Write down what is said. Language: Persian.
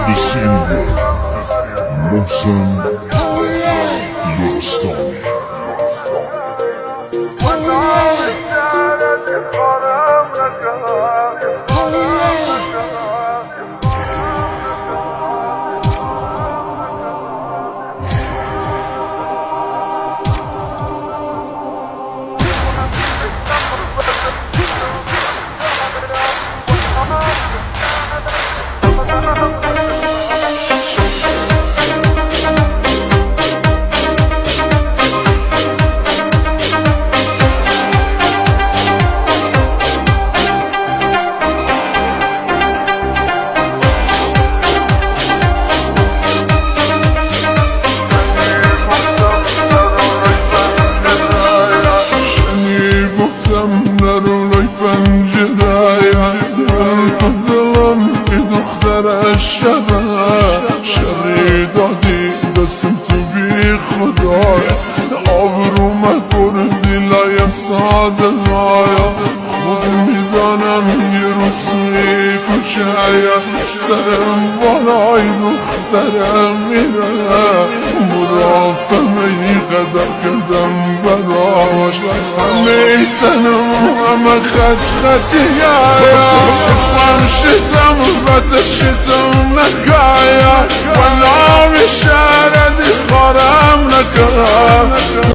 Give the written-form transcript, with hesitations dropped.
December محسن لرستانی نرولای پنجره دلم ای دختر شبه شری دادی دستم تو بی خدای آبروم بردی لایم ساده لایا خود میدانم یه روزی کشه سرم بالای دخترم میره مرافمه ای قدر کردم براش همه تنم همه خطیه من شدم و تشتم نکایا و نامی شردی خارم نکایا